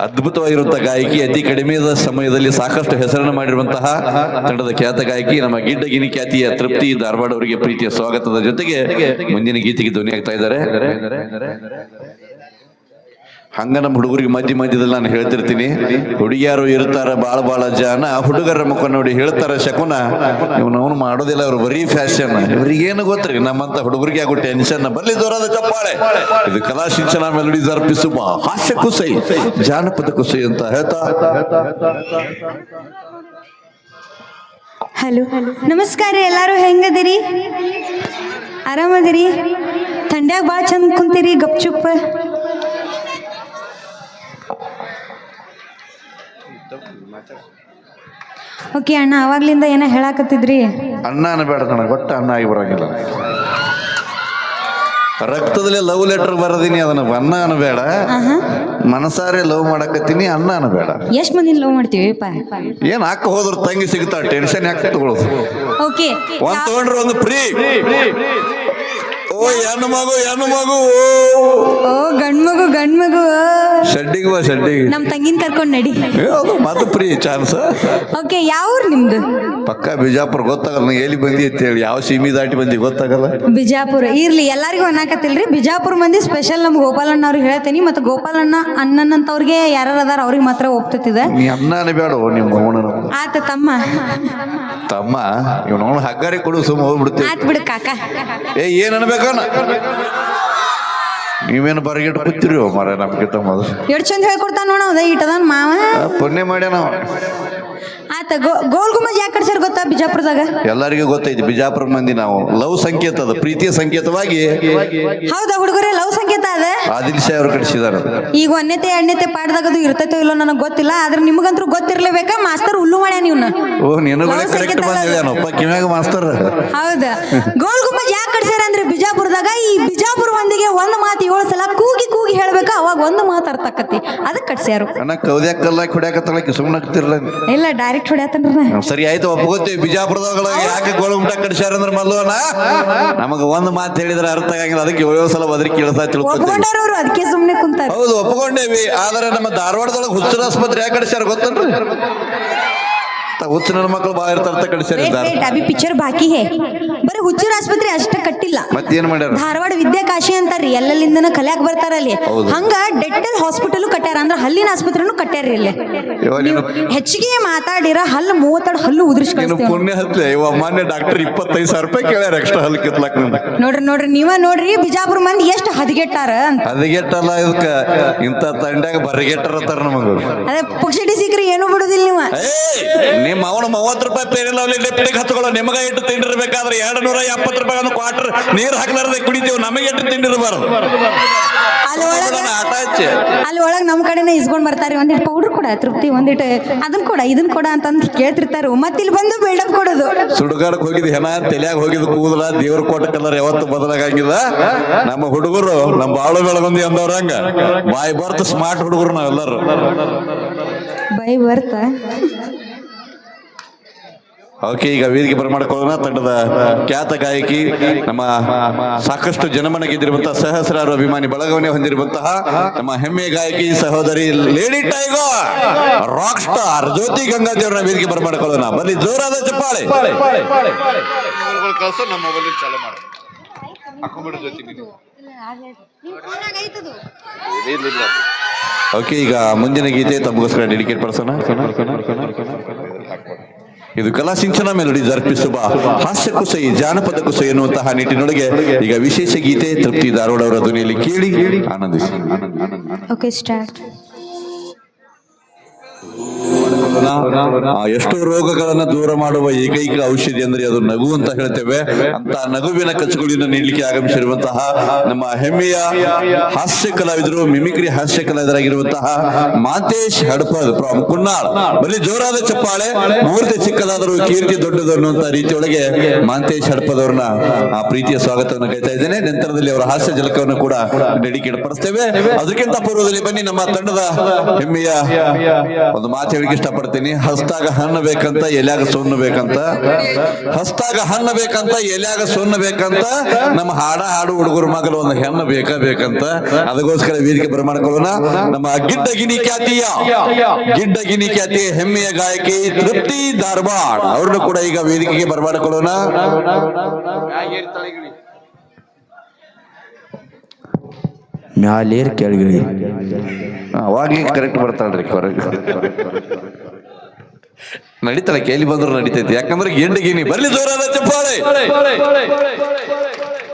ಅದ್ಭುತವಾಗಿರುವಂತಹ ಗಾಯಕಿ, ಅತಿ ಕಡಿಮೆ ಸಮಯದಲ್ಲಿ ಸಾಕಷ್ಟು ಹೆಸರನ್ನು ಮಾಡಿರುವಂತಹ ತಂಡದ ಖ್ಯಾತ ಗಾಯಕಿ ನಮ್ಮ ಗಿಡ್ಡಗಿನಿ ಖ್ಯಾತಿಯ ತೃಪ್ತಿ ಧಾರವಾಡ ಅವರಿಗೆ ಪ್ರೀತಿಯ ಸ್ವಾಗತದ ಜೊತೆಗೆ ಮುಂದಿನ ಗೀತೆಗೆ ಧ್ವನಿ ಆಗ್ತಾ ಇದ್ದಾರೆ. ಹಂಗ ನಮ್ಮ ಹುಡುಗರಿಗೆ ಮಧ್ಯದಲ್ಲಿ ನಾನು ಹೇಳ್ತಿರ್ತೀನಿ, ಹುಡುಗಿಯಾರು ಇರ್ತಾರ ಬಾಳ ಜನ, ಹುಡುಗರ ಮುಖ ನೋಡಿ ಹೇಳ್ತಾರ ಶಕುನ, ಇವನವನು ಮಾಡೋದಿಲ್ಲ, ಅವ್ರು ಬರೀ ಫ್ಯಾಷನ್, ಇವ್ರಿಗೇನು ಗೊತ್ತ್ರಿ ನಮ್ಮಂತ ಹುಡುಗರಿಗೆ ಆಗೋ ಟೆನ್ಷನ್. ಬರ್ಲಿ ಜೋರಾದ ಚಪ್ಪಾಳೆ. ಇದು ಕಲಾ ಶಿಕ್ಷಣ ಮೆಲೋಡೀಸ್ ಅರ್ಪಿಸುವ ಹಾಸ್ಯ ಕುಸೈ, ಜಾನಪದ ಕುಸೈ ಅಂತ ಹೇಳ್ತಾ. ಹಲೋ, ನಮಸ್ಕಾರ. ಎಲ್ಲಾರು ಹೆಂಗದಿರಿ? ಆರಾಮದಿರಿ? ಥಂಡ್ಯಾಗ ಭಾಳ ಚಂದ ಕುಂತೀರಿ ಗಪ್ಚುಪ್ಪ. ಓಕೆ ಅಣ್ಣ, ಅವಾಗ್ಲಿಂದ ಏನೋ ಹೇಳಾಕತ್ತಿದ್ರಿ. ಅಣ್ಣ ಅನ್ಬೇಡ, ನನಗೆ ಒಟ್ಟ ಅಣ್ಣ ಆಗಿ ಬರಂಗಿಲ್ಲ. ರಕ್ತದಲ್ಲಿ ಲವ್ ಲೆಟರ್ ಬರದೀನಿ, ಅದನ್ನ ಅಣ್ಣ ಅನ್ಬೇಡ. ಮನಸಾರೆ ಲವ್ ಮಾಡಕತ್ತೀನಿ, ಅಣ್ಣ ಅನ್ಬೇಡ. ಎಷ್ಟ್ ಮಂದಿ ಲವ್ ಮಾಡ್ತೀವಿಪ್ಪ? ಏನ್ ಹಾಕ ಹೋದ್ರು ತಂಗಿ ಸಿಗ್ತಾ, ಟೆನ್ಷನ್ ಯಾಕೆ ತಗೊಳ್ಳೋದು? ಓಕೆ, ಒಂದ್ ತಗೊಂಡ್ರೆ ಒಂದು ಫ್ರೀ. ಓ ಹೆಣ್ಣು ಮಗು ಓ ಗಂಡ್ ಮಗು ಶೆಡ್ಡಿಗೆ ಬಾ, ಶೆಡ್ಡಿಗೆ ನಮ್ ತಂಗಿನ ಕರ್ಕೊಂಡ್ ನಡಿ. ಮತ್ತೆ ಫ್ರೀ ಚಾನ್ಸ್. ಓಕೆ, ಯಾವ ಊರ್ ನಿಮ್ದು? ಪಕ್ಕ ಬಿಜಾಪುರ. ಗೊತ್ತಾಗಲ್ಲ ಎಲ್ಲಿ ಬಂದಿ ಅಂತ ಹೇಳಿ, ಯಾವ ಸೀಮಿ ದಾಟಿ ಬಂದಿ ಗೊತ್ತಾಗಲ್ಲ. ಬಿಜಾಪುರ ಇರ್ಲಿ, ಎಲ್ಲಾರಿಗೂ ಅನ್ನಕತ್ತಿಲ್ರಿ. ಬಿಜಾಪುರ ಮಂದಿ ಸ್ಪೆಷಲ್ ನಮ್ ಗೋಪಾಲಣ್ಣ ಅವ್ರಿಗೆ ಹೇಳ್ತೇನಿ. ಮತ್ತೆ ಗೋಪಾಲಣ್ಣ ಅಣ್ಣನಂತವ್ರಿಗೆ ಯಾರು ಅದಾರ ಅವ್ರಿಗೆ ಮಾತ್ರ ಒಪ್ತತಿದ. ನೀ ಅಣ್ಣನೇ ಬೇಡ, ನಿಮ್ಮ ಆತ ತಮ್ಮ ಇವನು ಹಗ್ಗಾರಿ ಕೊಡು, ಸುಮ್ಮ ಹೋಗ್ಬಿಡ್ತೀವಿ. ಆತ್ ಬಿಡು ಕಾಕ. ಏನ್ ಅನ್ಬೇಕಣ್ಣ, ನೀವೇನು ಬರಗಿಟ್ಟು ಕೂತಿರಿ ಮರ ನಮ್ಗಿಂತ ಮೊದಲು. ಎಷ್ಟ್ ಚಂದ ಹೇಳ್ಕೊಡ್ತಾನ ನೋಡ, ಅದ ಇಟ್ಟದನ್ ಮಾವ. ಪುಣ್ಯ ಮಾಡ್ಯಾನ. ಆತ ಗೋಲ್ ಗುಮ್ಮಜ್ ಯಾಕೆ ಕಟ್ಸ್ಯಾರ ಗೊತ್ತಾ ಬಿಜಾಪುರದಾಗ? ಎಲ್ಲರಿಗೂ ಗೊತ್ತೈತಿ, ಬಿಜಾಪುರ ಮಂದಿ ನಾವು ಲವ್ ಸಂಕೇತ, ಅದ ಪ್ರೀತಿಯ ಸಂಕೇತವಾಗಿ. ಹೌದಾ ಹುಡುಗರೇ, ಲವ್ ಸಂಕೇತ ಅದ. ಆದಿಲ್ ಶಾ ಅವರು ಕಟ್ಸಿದಾರ. ಈಗ 1ನೇ 2ನೇ ಪಾಠದಾಗ ಅದು ಇರ್ತೈತೋ ಇಲ್ಲೋ ನನಗೆ ಗೊತ್ತಿಲ್ಲ, ಆದ್ರೆ ನಿಮಗಂತೂ ಗೊತ್ತಿರ್ಲೇಬೇಕಾ. ಮಾಸ್ತರ್ ಹುಲ್ಲು ಮಾಡ್ಯಾನ ಇವ್ನ. ಓ ನಿನಗಳೇ ಕರೆಕ್ಟ್ ಬಂದಿದ್ದಾನಪ್ಪ ಕಿವ್ಯಾಗ ಮಾಸ್ತರ್. ಹೌದಾ, ಗೋಲ್ ಗುಮ್ಮಜ್ ಯಾಕೆ ಕಟ್ಸ್ಯಾರ ಅಂದ್ರೆ ಬಿಜಾಪುರದಾಗ ಈ ಬಿಜಾಪುರ ಮಂದಿಗೆ ಒಂದ್ ಮಾತು 7 ಸಲ ಕೂಗಿ ಹೇಳ್ಬೇಕ, ಅವಾಗ ಒಂದು ಮಾತು ಅರ್ಥ ಆಕತಿ, ಅದಕ್ಕೆ ಕಟ್ಸ್ಯಾರು. ಅಣ್ಣ ಕೌದ್ಯಾಕಲ್ಲ ಕುಡ್ಯಾಕತ್ತಳಕ್ಕೆ ಸುಮ್ಮನಾಗ್ತಿರ್ಲ. ಇಲ್ಲ, ಡೈರೆಕ್ಟ್ ಹೊಡ್ಯಾತನ್ರ. ಸರಿ ಆಯ್ತು, ಒಪ್ಕೋತೀವಿ. ಬಿಜಾಪುರದಾಗ ಯಾಕೆ ಗೋಳಗುಂಟ ಕಟ್ಸ್ಯಾರ ಅಂದ್ರೆ ಮಲ್ಲೋಣ ನಮಗ ಒಂದ್ ಮಾತು ಹೇಳಿದ್ರೆ ಅರ್ಥ ಆಗಂಗಿಲ್ಲ, ಅದಕ್ಕೆ 7 ಸಲ ಬದ್ರಿ ಕೇಳ್ತಾ ಒಪ್ಕೊಂಡಾರವ್ರು, ಅದಕ್ಕೆ ಸುಮ್ನೆ ಕುಂತಾರ. ಹೌದು, ಒಪ್ಕೊಂಡೇವಿ. ಆದ್ರೆ ನಮ್ಮ ಧಾರವಾಡದೊಳಗೆ ಹುಚ್ಚರ ಆಸ್ಪತ್ರೆ ಯಾಕೆ ಕಟ್ಸ್ಯಾರ ಗೊತ್ತನ್ರಿ? ಹುಚ್ಚು ನನ್ನ ಮಕ್ಕಳು ಬಾಳ ಇರ್ತಾರ ಕಟ್ಸ್ಯಾರ. ಅಭಿ ಪಿಕ್ಚರ್ ಬಾಕಿ ಹೇ. ಬರೀ ಹುಚ್ಚರ ಆಸ್ಪತ್ರೆ ಅಷ್ಟ ಕಟ್ಟಿಲ್ಲ, ಮತ್ತೇನ್ ಮಾಡ್ಯಾರ? ಧಾರವಾಡ ವಿದ್ಯಾಕಾಶಿ ಅಂತಾರ್ರಿ, ಎಲ್ಲೆಲ್ಲಿಂದನ ಕಲ್ಯಾಕ್ ಬರ್ತಾರ ಅಲ್ಲಿ. ಹಂಗ ಡೆಂಟಲ್ ಹಾಸ್ಪಿಟಲ್ ಕಟ್ಟ್ಯಾರ, ಅಂದ್ರ ಹಲ್ಲಿನ ಆಸ್ಪತ್ರೆನು ಕಟ್ಟ್ಯಾರ ಇಲ್ಲಿ. ಹೆಚ್ಚಿಗೆ ಮಾತಾಡಿರ ಹಲ್ಲು 32 ಹಲ್ಲು ಉದುರಿಸ್ಕೊಳ್ತೀವಿ. ಪುಣ್ಯ ಹತ್ಲೆ ಮಾನ್ಯ ಡಾಕ್ಟರ್ 25,000 ರೂಪಾಯಿ ಕೇಳ್ಯಾರ ಎಕ್ಸ್ಟ್ರಾ ಹಲ್ಲು ಕಿತ್ಲಾಕ್. ನೋಡ್ರಿ ನೀವ ನೋಡ್ರಿ, ಬಿಜಾಪುರ ಮಂದಿ ಎಷ್ಟು ಹದಗೆಟ್ಟಾರ ಅಂತ. ಹದಗೆಟ್ಟಲ್ಲ, ಇದಕ್ಕ ಇಂತ ತಂಡ್ಯಾಗ ಬರ್ಗೆಟ್ಟರ ಅಂತಾರ ನಮಗ. ಅದೇ ಪುಕ್ಷಟಿ ಸಿಕ್ಕ್ರಿ ಏನು ಬಿಡುದಿಲ್ಲ ನೀವು. ನಿಮ್ಮ ಅವನು 30 ರೂಪಾಯಿ ಪೇರಿಲ್ಲ ಲೆಫ್ಟಿಗೆ ಹತ್ಕೊಳ್ಳೋ, ನಿಮಗ ಇಟ್ಟು ತಿಂಡಿರ್ಬೇಕಾದ್ರೆ 270 ರೂಪಾಯಿ ಒಂದು ಕ್ವಾರ್ಟರ್ ನೀರು ಹಾಕ್ಲಾರ್ದೆ ಕುಡಿತೀವಿ, ನಮಗೆ ಇಟ್ಟು ತಿಂಡಿರಬಾರ್ದು. ಅಲ್ಲಿ ಒಳಗ್ ನಮ್ ಕಡೆನೇ ಇಸ್ಕೊಂಡ್ ಬರ್ತಾರೆ. ಒಂದಿಟ್ಟು ಪೌಡರ್ ಕೊಡ ತೃಪ್ತಿ, ಒಂದಿಟ್ಟು ಅದನ್ ಕೊಡ ಇದನ್ ಕೊಡ ಅಂತಂದ್ ಕೇಳ್ತಿರ್ತಾರ. ಮತ್ತೆ ಇಲ್ಲಿ ಬಂದು ಬಿಲ್ಡಪ್ ಕೊಡೋದು. ಸುಡುಗಾಡಕ್ ಹೋಗಿದ್ ಹೆಣ, ತಲೆಯಾಗ ಹೋಗಿದ್ ಕೂದಲ, ದೇವ್ರ ಕೋಟ ಕಲರ್ ಯಾವತ್ತು ಬದಲಾಗಿಲ್ಲ. ನಮ್ಮ ಹುಡುಗರು ನಮ್ಮ ಬಾಳು ಬೆಳಗೊಂದಿ ಅಂದವ್ರಂಗ ಬಾಯ್ ಬರ್ತ ಸ್ಮಾರ್ಟ್ ಹುಡುಗರು ನಾವೆಲ್ಲರೂ. ಬೈ ಬರ್ತ. ಓಕೆ, ಈಗ ವೇದಿಕೆ ಬರಮಾಡ್ಕೊಳ್ಳೋಣ. ತಂಡದ ಖ್ಯಾತ ಗಾಯಕಿ, ನಮ್ಮ ಸಾಕಷ್ಟು ಜನಮನ ಗೆದ್ದಿರುವಂತಹ ಸಹಸ್ರಾರು ಅಭಿಮಾನಿ ಬಳಗವನ್ನೇ ಹೊಂದಿರುವಂತಹ ನಮ್ಮ ಹೆಮ್ಮೆಯ ಗಾಯಕಿ ಸಹೋದರಿ ಲೇಡಿ ಟೈಗರ್ ರಾಕ್ ಸ್ಟಾರ್ ಜ್ಯೋತಿ ಗಂಗಾದೇವ್ರನ್ನ ವೇದಿಕೆ ಬರಮಾಡ್ಕೊಳ್ಳೋಣ. ಬನ್ನಿ, ಜೋರಾದ ಚಪ್ಪಾಳೆ. ಓಕೆ, ಈಗ ಮುಂದಿನ ಗೀತೆ ತಮಗೋಸ್ಕರ ಡೆಡಿಕೇಟ್ ಪಡಿಸೋಣ. ಇದು ಕಲಾ ಸಿಂಚನ ಮೆಲೋಡೀಸ್ ಅರ್ಪಿಸುವ ಹಾಸ್ಯ ಕುಸೈ, ಜಾನಪದ ಕುಸೈ ಎನ್ನುವಂತಹ ನಿಟ್ಟಿನೊಳಗೆ ಈಗ ವಿಶೇಷ ಗೀತೆ ತೃಪ್ತಿ ಧಾರವಾಡ ಅವರ ಧ್ವನಿಯಲ್ಲಿ ಕೇಳಿ ಆನಂದಿಸಿ. Okay, start. ಎಷ್ಟೋ ರೋಗಗಳನ್ನ ದೂರ ಮಾಡುವ ಏಕೈಕ ಔಷಧಿ ಅಂದ್ರೆ ಅದು ನಗು ಅಂತ ಹೇಳ್ತೇವೆ. ಅಂತ ನಗುವಿನ ಕಚಗುಳಿನ ನೀಡಲಿಕ್ಕೆ ಆಗಮಿಸಿರುವಂತಹ ನಮ್ಮ ಹೆಮ್ಮೆಯ ಹಾಸ್ಯ ಕಲಾವಿದರು, ಮಿಮಿಕ್ರಿ ಹಾಸ್ಯ ಕಲಾವಿದರಾಗಿರುವಂತಹ ಮಾಂತೇಶ್ ಹಡಪದ್ ಫ್ರಮ್ ಕುನ್ನಾಳ್. ಬರೀ ಜೋರಾದ ಚಪ್ಪಾಳೆ. ಮೂರ್ತಿ ಚಿಕ್ಕದಾದರೂ ಕೀರ್ತಿ ದೊಡ್ಡದು ಅನ್ನುವಂತ ರೀತಿಯೊಳಗೆ ಮಾಂತೇಶ್ ಹಡಪದ್ ಅವ್ರನ್ನ ಆ ಪ್ರೀತಿಯ ಸ್ವಾಗತವನ್ನು ಕೈತಾ ಇದ್ದೇನೆ. ನಂತರದಲ್ಲಿ ಅವರ ಹಾಸ್ಯ ಜಲಕವನ್ನು ಕೂಡ ಡೆಡಿಕೇಟ್ ಪಡಿಸ್ತೇವೆ. ಅದಕ್ಕಿಂತ ಪೂರ್ವದಲ್ಲಿ ಬನ್ನಿ, ನಮ್ಮ ತಂಡದ ಹೆಮ್ಮೆಯ ಒಂದು ಮಾತು ಹೇಳಿಕೆ ಇಷ್ಟಪಡ್ತೇವೆ. ಮಾಡ್ತೀನಿ. ಹಸ್ತಾಗ ಹಣ್ಣು ಬೇಕಂತ ಎಲ್ಯಾಗ ಸೊನ್ನು ಬೇಕಂತ, ಹಸ್ತಾಗ ಹಣ್ಣು ಬೇಕಂತ ಎಲ್ಯಾಗ ಸೊನ್ನು ಬೇಕಂತ ನಮ್ಮ ಹಾಡು ಹುಡುಗರ ಮಗಲು ಒಂದು ಹೆಣ್ಣು ಬೇಕಂತ ಅದಕ್ಕೋಸ್ಕರ ವೇದಿಕೆ ಬರಮಾಡ್ಕೊಳ್ಳೋಣ. ನಮ್ಮ ಗಿಡ್ಡಗಿನಿ ಖ್ಯಾತಿಯ ಹೆಮ್ಮೆಯ ಗಾಯಕಿ ತೃಪ್ತಿ ಧಾರವಾಡ್ ಅವ್ರನ್ನು ಕೂಡ ಈಗ ವೇದಿಕೆಗೆ ಬರಮಾಡ್ಕೊಳ್ಳೋಣ. ಮ್ಯಾಲೇರ್ ಕೆಳಗಿಳಿ ಅವಾಗ್ಲಿ ಕರೆಕ್ಟ್ ಬರ್ತಾಳ್ರಿ. ನಡೀತಾಳೆ, ಕೇಳಿ ಬಂದ್ರು ನಡೀತೈತಿ. ಯಾಕಂದ್ರೆ ಗಿಂಡಗಿನಿ ಬರ್ಲಿ ಜೋರಾದ ಚಪ್ಪಾಳೆ.